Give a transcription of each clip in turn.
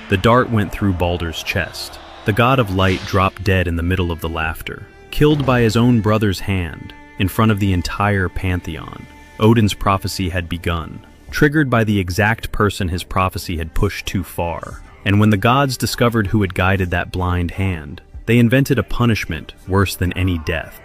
The dart went through Baldur's chest. The god of light dropped dead in the middle of the laughter, killed by his own brother's hand, in front of the entire pantheon. Odin's prophecy had begun, triggered by the exact person his prophecy had pushed too far. And when the gods discovered who had guided that blind hand, they invented a punishment worse than any death.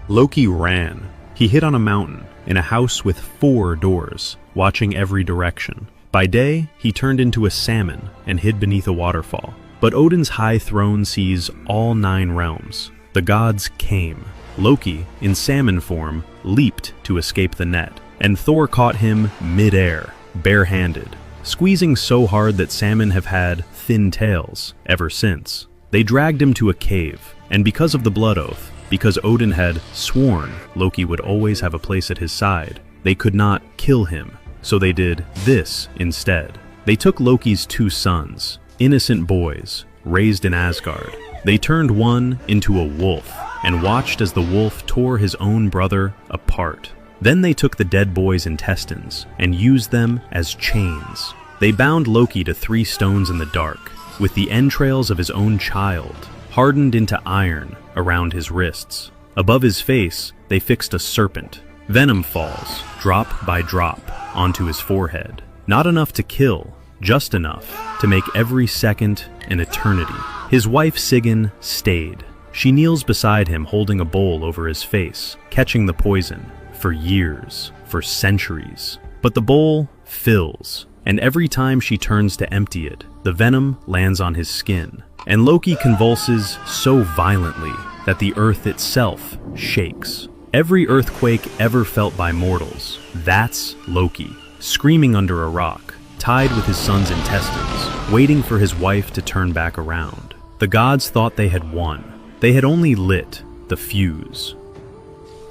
Loki ran. He hid on a mountain, in a house with 4 doors, watching every direction. By day, he turned into a salmon and hid beneath a waterfall. But Odin's high throne sees all 9 realms. The gods came. Loki, in salmon form, leaped to escape the net, and Thor caught him mid-air, barehanded, squeezing so hard that salmon have had thin tails ever since. They dragged him to a cave, and because of the blood oath, because Odin had sworn Loki would always have a place at his side, they could not kill him, so they did this instead. They took Loki's 2 sons, innocent boys, raised in Asgard. They turned one into a wolf, and watched as the wolf tore his own brother apart. Then they took the dead boy's intestines and used them as chains. They bound Loki to 3 stones in the dark, with the entrails of his own child hardened into iron around his wrists. Above his face, they fixed a serpent. Venom falls, drop by drop, onto his forehead. Not enough to kill, just enough to make every second an eternity. His wife Sigyn stayed. She kneels beside him holding a bowl over his face, catching the poison, for years, for centuries. But the bowl fills, and every time she turns to empty it, the venom lands on his skin, and Loki convulses so violently that the earth itself shakes. Every earthquake ever felt by mortals, that's Loki, screaming under a rock, tied with his son's intestines, waiting for his wife to turn back around. The gods thought they had won. They had only lit the fuse.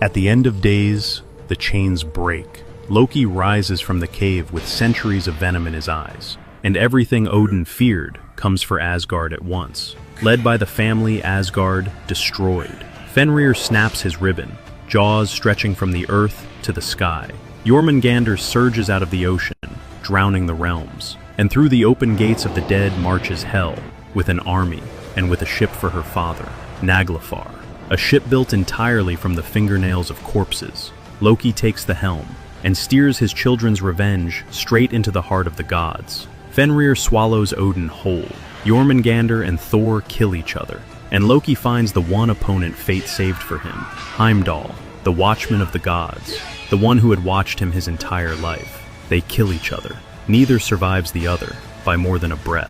At the end of days, the chains break. Loki rises from the cave with centuries of venom in his eyes, and everything Odin feared comes for Asgard at once. Led by the family Asgard destroyed, Fenrir snaps his ribbon, jaws stretching from the earth to the sky. Jormungandr surges out of the ocean, drowning the realms, and through the open gates of the dead marches Hel, with an army, and with a ship for her father, Naglfar, a ship built entirely from the fingernails of corpses. Loki takes the helm, and steers his children's revenge straight into the heart of the gods. Fenrir swallows Odin whole. Jormungandr and Thor kill each other, and Loki finds the one opponent fate saved for him, Heimdall, the watchman of the gods, the one who had watched him his entire life. They kill each other. Neither survives the other by more than a breath.